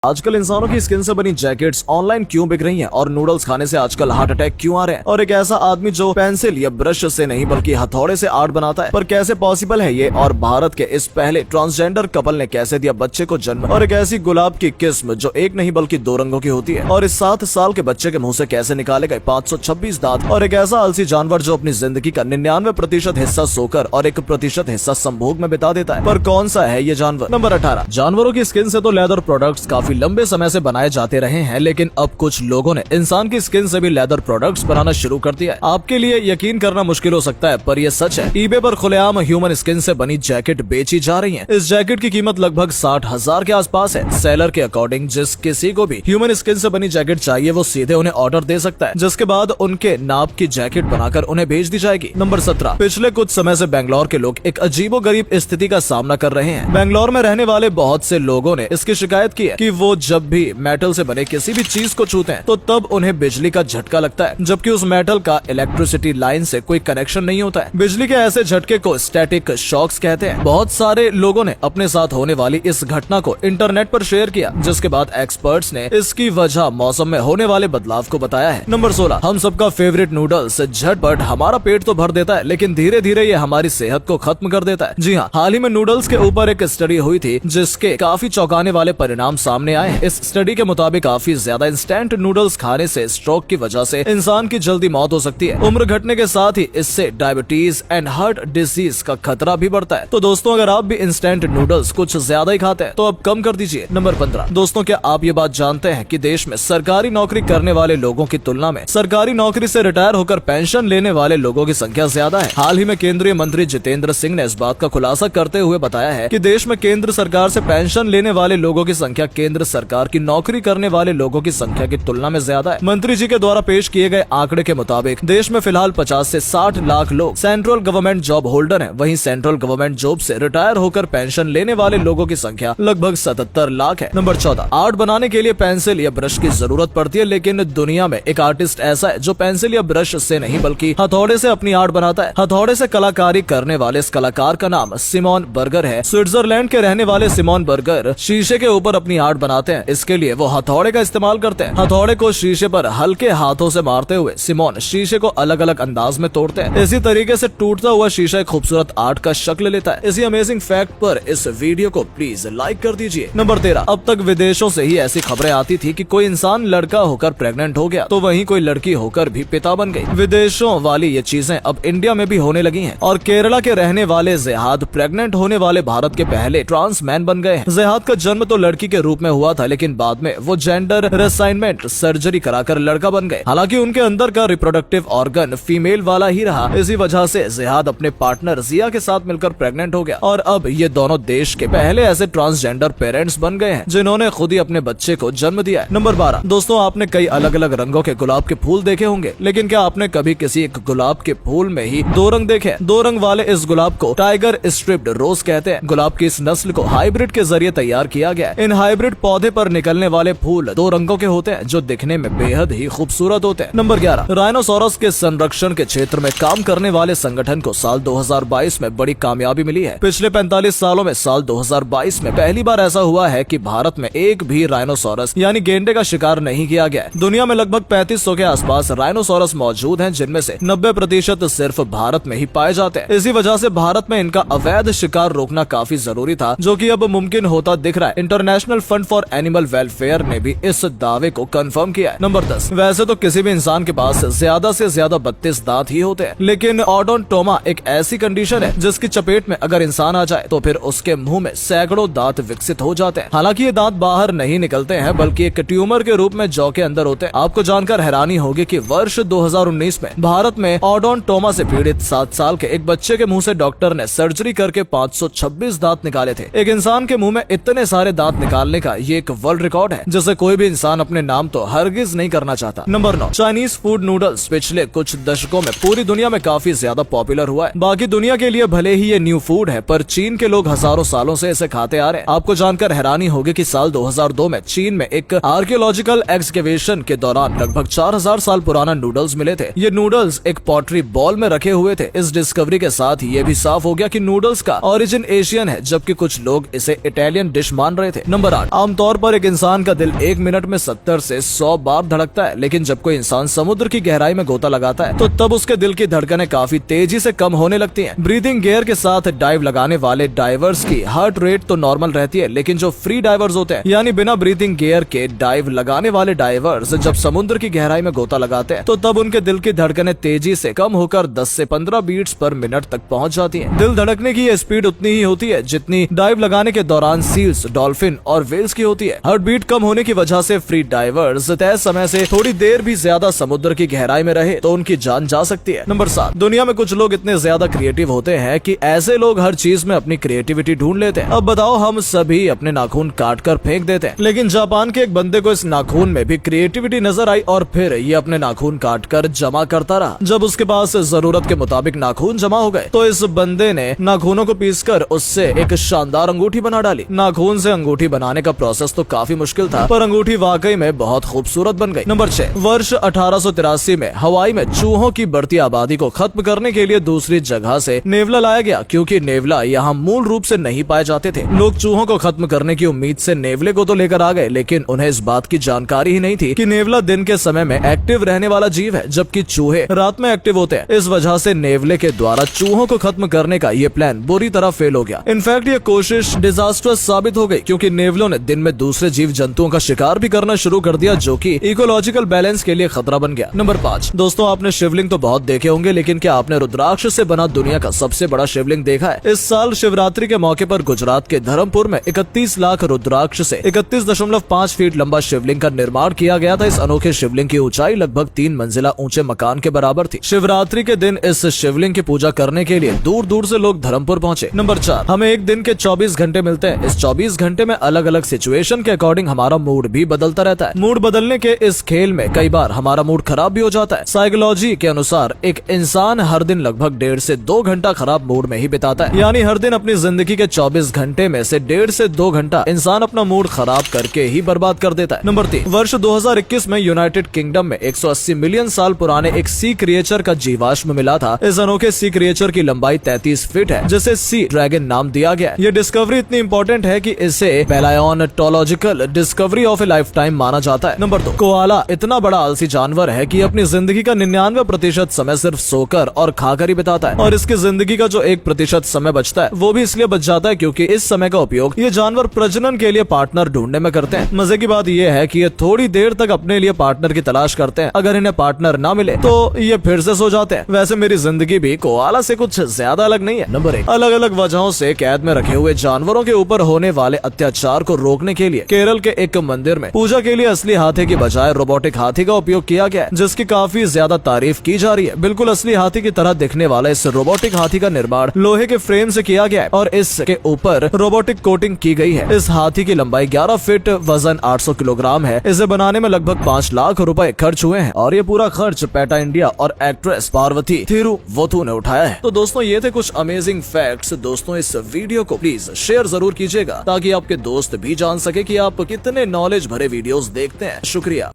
आजकल इंसानों की स्किन से बनी जैकेट्स ऑनलाइन क्यों बिक रही हैं और नूडल्स खाने से आजकल हार्ट अटैक क्यों आ रहे हैं। और एक ऐसा आदमी जो पेंसिल या ब्रश से नहीं बल्कि हथौड़े से आर्ट बनाता है, पर कैसे पॉसिबल है ये। और भारत के इस पहले ट्रांसजेंडर कपल ने कैसे दिया बच्चे को जन्म। और एक ऐसी गुलाब की किस्म जो एक नहीं बल्कि दो रंगों की होती है। और इस 7 साल के बच्चे के मुंह से कैसे निकाले गए 526 दांत। और एक ऐसा आलसी जानवर जो अपनी जिंदगी का 99% हिस्सा सोकर और 1% हिस्सा संभोग में बिता देता है। पर कौन सा है ये जानवर। नंबर 18। जानवरों की स्किन से तो लेदर प्रोडक्ट्स काफी लंबे समय से बनाए जाते रहे हैं, लेकिन अब कुछ लोगों ने इंसान की स्किन से भी लेदर प्रोडक्ट्स बनाना शुरू कर दिया है। आपके लिए यकीन करना मुश्किल हो सकता है, पर यह सच है। ईबे पर खुलेआम ह्यूमन स्किन से बनी जैकेट बेची जा रही है। इस जैकेट की कीमत लगभग 60,000 के आसपास है। सेलर के अकॉर्डिंग जिस किसी को भी ह्यूमन स्किन से बनी जैकेट चाहिए वो सीधे उन्हें ऑर्डर दे सकता है, जिसके बाद उनके नाप की जैकेट बनाकर उन्हें भेज दी जाएगी। नंबर 17। पिछले कुछ समय से बेंगलोर के लोग एक अजीबोगरीब स्थिति का सामना कर रहे हैं। बेंगलोर में रहने वाले बहुत से लोगों ने इसकी शिकायत की है कि वो जब भी मेटल से बने किसी भी चीज को छूते हैं तो तब उन्हें बिजली का झटका लगता है, जबकि उस मेटल का इलेक्ट्रिसिटी लाइन से कोई कनेक्शन नहीं होता है। बिजली के ऐसे झटके को स्टैटिक शॉक्स कहते हैं। बहुत सारे लोगों ने अपने साथ होने वाली इस घटना को इंटरनेट पर शेयर किया, जिसके बाद एक्सपर्ट्स ने इसकी वजह मौसम में होने वाले बदलाव को बताया है। नंबर 16। हम सबका फेवरेट नूडल्स झटपट हमारा पेट तो भर देता है, लेकिन धीरे धीरे ये हमारी सेहत को खत्म कर देता है। जी हाँ, हाल ही में नूडल्स के ऊपर एक स्टडी हुई थी जिसके काफी चौंकाने वाले परिणाम सामने आए हैं। इस स्टडी के मुताबिक काफी ज्यादा इंस्टेंट नूडल्स खाने से स्ट्रोक की वजह से इंसान की जल्दी मौत हो सकती है। उम्र घटने के साथ ही इससे डायबिटीज एंड हार्ट डिजीज का खतरा भी बढ़ता है। तो दोस्तों, अगर आप भी इंस्टेंट नूडल्स कुछ ज्यादा ही खाते हैं तो अब कम कर दीजिए। नंबर 15। दोस्तों, क्या आप ये बात जानते हैं कि देश में सरकारी नौकरी करने वाले लोगों की तुलना में सरकारी नौकरी से रिटायर होकर पेंशन लेने वाले लोगों की संख्या ज्यादा है। हाल ही में केंद्रीय मंत्री जितेंद्र सिंह ने इस बात का खुलासा करते हुए बताया है कि देश में केंद्र सरकार से पेंशन लेने वाले लोगों की संख्या केंद्र सरकार की नौकरी करने वाले लोगों की संख्या की तुलना में ज्यादा है। मंत्री जी के द्वारा पेश किए गए आंकड़े के मुताबिक देश में फिलहाल 50 से 60 लाख लोग सेंट्रल गवर्नमेंट जॉब होल्डर हैं। वहीं सेंट्रल गवर्नमेंट जॉब से रिटायर होकर पेंशन लेने वाले लोगों की संख्या लगभग 77 लाख है। नंबर 14। आर्ट बनाने के लिए पेंसिल या ब्रश की जरूरत पड़ती है, लेकिन दुनिया में एक आर्टिस्ट ऐसा है जो पेंसिल या ब्रश से नहीं बल्कि हथौड़े से अपनी आर्ट बनाता है। हथौड़े से कलाकारी करने वाले इस कलाकार का नाम सिमोन बर्गर है। स्विट्जरलैंड के रहने वाले सिमोन बर्गर शीशे के ऊपर अपनी आर्ट बनाते हैं। इसके लिए वो हथौड़े का इस्तेमाल करते हैं। हथौड़े को शीशे पर हल्के हाथों से मारते हुए सिमोन शीशे को अलग अलग अंदाज में तोड़ते हैं। इसी तरीके से टूटता हुआ शीशा एक खूबसूरत आर्ट का शक्ल लेता है। इसी अमेजिंग फैक्ट पर इस वीडियो को प्लीज लाइक कर दीजिए। नंबर 13। अब तक विदेशों से ही ऐसी खबरें आती थी कि कोई इंसान लड़का होकर प्रेग्नेंट हो गया तो वहीं कोई लड़की होकर भी पिता बन गई। विदेशों वाली ये चीजें अब इंडिया में भी होने लगी हैं। और केरला के रहने वाले जेहाद प्रेग्नेंट होने वाले भारत के पहले ट्रांस मैन बन गए हैं। जेहाद का जन्म तो लड़की के रूप में हुआ था, लेकिन बाद में वो जेंडर रिसाइनमेंट सर्जरी कराकर लड़का बन गए। हालांकि उनके अंदर का रिप्रोडक्टिव ऑर्गन फीमेल वाला ही रहा। इसी वजह से जेहाद अपने पार्टनर जिया के साथ मिलकर प्रेग्नेंट हो गया और अब ये दोनों देश के पहले ऐसे ट्रांसजेंडर पेरेंट्स बन गए हैं जिन्होंने खुद ही अपने बच्चे को जन्म दिया है। नंबर 12। दोस्तों, आपने कई अलग अलग रंगों के गुलाब के फूल देखे होंगे, लेकिन क्या आपने कभी किसी एक गुलाब के फूल में ही 2 रंग देखे? 2 रंग वाले इस गुलाब को टाइगर स्ट्रिप्ड रोज कहते हैं। गुलाब की इस नस्ल को हाइब्रिड के जरिए तैयार किया गया है। इन हाइब्रिड पौधे पर निकलने वाले फूल 2 रंगों के होते हैं जो दिखने में बेहद ही खूबसूरत होते हैं। नंबर 11। राइनोसोरस के संरक्षण के क्षेत्र में काम करने वाले संगठन को साल 2022 में बड़ी कामयाबी मिली है। पिछले 45 सालों में साल 2022 में पहली बार ऐसा हुआ है कि भारत में एक भी राइनोसोरस यानी गेंडे का शिकार नहीं किया गया है। दुनिया में लगभग 3500 के आसपास राइनोसोरस मौजूद हैं, जिनमें से 90% सिर्फ भारत में ही पाए जाते हैं। इसी वजह से भारत में इनका अवैध शिकार रोकना काफी जरूरी था, जो कि अब मुमकिन होता दिख रहा है। International fund for animal welfare ने भी इस दावे को कंफर्म किया है। नंबर 10। वैसे तो किसी भी इंसान के पास ज्यादा से ज्यादा 32 दांत ही होते हैं, लेकिन ओडोंटोमा एक ऐसी कंडीशन है जिसकी चपेट में अगर इंसान आ जाए तो फिर उसके मुंह में सैकड़ों दांत विकसित हो जाते हैं। हालांकि ये दांत बाहर नहीं निकलते हैं, बल्कि एक ट्यूमर के रूप में जौ के अंदर होते हैं। आपको जानकर हैरानी होगी कि वर्ष 2019 में भारत में ओडोंटोमा से पीड़ित 7 साल के एक बच्चे के मुंह से डॉक्टर ने सर्जरी करके 526 दांत निकाले थे। एक इंसान के मुंह में इतने सारे दांत निकालने का ये एक वर्ल्ड रिकॉर्ड है, जिसे कोई भी इंसान अपने नाम तो हरगिज नहीं करना चाहता। नंबर 9। चाइनीज फूड नूडल्स पिछले कुछ दशकों में पूरी दुनिया में काफी ज्यादा पॉपुलर हुआ है। बाकी दुनिया के लिए भले ही ये न्यू फूड है, पर चीन के लोग हजारों सालों से इसे खाते आ रहे हैं। आपको जानकर हैरानी होगी कि साल 2002 में चीन में एक आर्कियोलॉजिकल एक्सकेवेशन के दौरान लगभग 4000 साल पुराना नूडल्स मिले थे। ये नूडल्स एक पॉटरी बॉल में रखे हुए थे। इस डिस्कवरी के साथ ये भी साफ हो गया कि नूडल्स का ओरिजिन एशियन है, जबकि कुछ लोग इसे इटालियन डिश मान रहे थे। नंबर 8। आम आमतौर पर एक इंसान का दिल 1 मिनट में 70 से 100 बार धड़कता है, लेकिन जब कोई इंसान समुद्र की गहराई में गोता लगाता है तो तब उसके दिल की धड़कनें काफी तेजी से कम होने लगती हैं। ब्रीदिंग गियर के साथ डाइव लगाने वाले डाइवर्स की हार्ट रेट तो नॉर्मल रहती है, लेकिन जो फ्री डाइवर्स होते हैं यानी बिना ब्रीदिंग गियर के डाइव लगाने वाले डाइवर्स जब समुद्र की गहराई में गोता लगाते हैं तो तब उनके दिल की धड़कनें तेजी से कम होकर 10 से 15 बीट्स पर मिनट तक पहुंच जाती हैं। दिल धड़कने की ये स्पीड उतनी ही होती है जितनी डाइव लगाने के दौरान सील्स, डॉल्फिन और व्हेल्स की होती है। हार्ट बीट कम होने की वजह से फ्री डाइवर्स तय समय से थोड़ी देर भी ज्यादा समुद्र की गहराई में रहे तो उनकी जान जा सकती है। नंबर 7, दुनिया में कुछ लोग इतने ज्यादा क्रिएटिव होते हैं कि ऐसे लोग हर चीज में अपनी क्रिएटिविटी ढूंढ लेते हैं। अब बताओ, हम सभी अपने नाखून काट कर फेंक देते हैं, लेकिन जापान के एक बंदे को इस नाखून में भी क्रिएटिविटी नजर आई और फिर ये अपने नाखून काट कर जमा करता रहा। जब उसके पास जरूरत के मुताबिक नाखून जमा हो गए तो इस बंदे ने नाखूनों को पीसकर उससे एक शानदार अंगूठी बना डाली। नाखून से अंगूठी बनाने का प्रोसेस तो काफी मुश्किल था, पर अंगूठी वाकई में बहुत खूबसूरत बन गई। नंबर 6, वर्ष 1883 में हवाई में चूहों की बढ़ती आबादी को खत्म करने के लिए दूसरी जगह से नेवला लाया गया, क्योंकि नेवला यहाँ मूल रूप से नहीं पाए जाते थे। लोग चूहों को खत्म करने की उम्मीद से नेवले को तो लेकर आ गए, लेकिन उन्हें इस बात की जानकारी ही नहीं थी कि नेवला दिन के समय में एक्टिव रहने वाला जीव है, जबकि चूहे रात में एक्टिव होते हैं। इस वजह से नेवले के द्वारा चूहों को खत्म करने का ये प्लान बुरी तरह फेल हो गया। इनफैक्ट ये कोशिश डिजास्टर्स साबित हो गई, क्योंकि नेवलों ने दिन में दूसरे जीव जंतुओं का शिकार भी करना शुरू कर दिया, जो कि इकोलॉजिकल बैलेंस के लिए खतरा बन गया। नंबर 5, दोस्तों आपने शिवलिंग तो बहुत देखे होंगे, लेकिन क्या आपने रुद्राक्ष से बना दुनिया का सबसे बड़ा शिवलिंग देखा है? इस साल शिवरात्रि के मौके पर गुजरात के धर्मपुर में 31 लाख रुद्राक्ष से 31.5 फीट लंबा शिवलिंग का निर्माण किया गया था। इस अनोखे शिवलिंग की ऊंचाई लगभग 3 मंजिला ऊंचे मकान के बराबर थी। शिवरात्रि के दिन इस शिवलिंग की पूजा करने के लिए दूर दूर से लोग धर्मपुर पहुंचे। नंबर 4, हमें एक दिन के 24 घंटे मिलते हैं। इस 24 घंटे में अलग अलग सिचुएशन के अकॉर्डिंग हमारा मूड भी बदलता रहता है। मूड बदलने के इस खेल में कई बार हमारा मूड खराब भी हो जाता है। साइकोलॉजी के अनुसार एक इंसान हर दिन लगभग 1.5 से 2 घंटा खराब मूड में ही बिताता है, यानी हर दिन अपनी जिंदगी के 24 घंटे में से 1.5 से 2 घंटा इंसान अपना मूड खराब करके ही बर्बाद कर देता है। नंबर 3, वर्ष 2021 में यूनाइटेड किंगडम में 180 मिलियन साल पुराने एक सी क्रिएचर का जीवाश्म मिला था। इस अनोखे सी क्रिएचर की लंबाई 33 फीट है, जिसे सी ड्रैगन नाम दिया गया। ये डिस्कवरी इतनी इंपॉर्टेंट है कि इसे palaeontological discovery of A life time माना जाता है। नंबर 2, कोआला इतना बड़ा आलसी जानवर है कि अपनी जिंदगी का 99% समय सिर्फ सोकर और खाकर ही बिताता है, और इसकी जिंदगी का जो 1% समय बचता है वो भी इसलिए बच जाता है क्योंकि इस समय का उपयोग ये जानवर प्रजनन के लिए पार्टनर ढूंढने में करते हैं। मजे की बात ये है कि ये थोड़ी देर तक अपने लिए पार्टनर की तलाश करते हैं। अगर इन्हें पार्टनर ना मिले तो ये फिर से सो जाते हैं। वैसे मेरी जिंदगी भी कोआला से कुछ ज्यादा अलग नहीं है। नंबर 1, अलग अलग वजहों से कैद में रखे हुए जानवरों के ऊपर होने वाले अत्याचार को रोकने के लिए केरल के एक मंदिर में पूजा के लिए असली हाथी की बजाय रोबोटिक हाथी का उपयोग किया गया है, जिसकी काफी ज्यादा तारीफ की जा रही है। बिल्कुल असली हाथी की तरह दिखने वाला इस रोबोटिक हाथी का निर्माण लोहे के फ्रेम से किया गया है और इसके ऊपर रोबोटिक कोटिंग की गई है। इस हाथी की लंबाई 11 फीट, वजन 800 किलोग्राम है। इसे बनाने में लगभग 5 लाख रुपए खर्च हुए हैं और ये पूरा खर्च पेटा इंडिया और एक्ट्रेस पार्वती थिरुवोथु ने उठाया है। तो दोस्तों ये थे कुछ अमेजिंग फैक्ट्स। दोस्तों इस वीडियो को प्लीज शेयर जरूर कीजिएगा ताकि आपके दोस्त भी जान सके कि आप कितने नॉलेज भरे वीडियोस देखते हैं। शुक्रिया।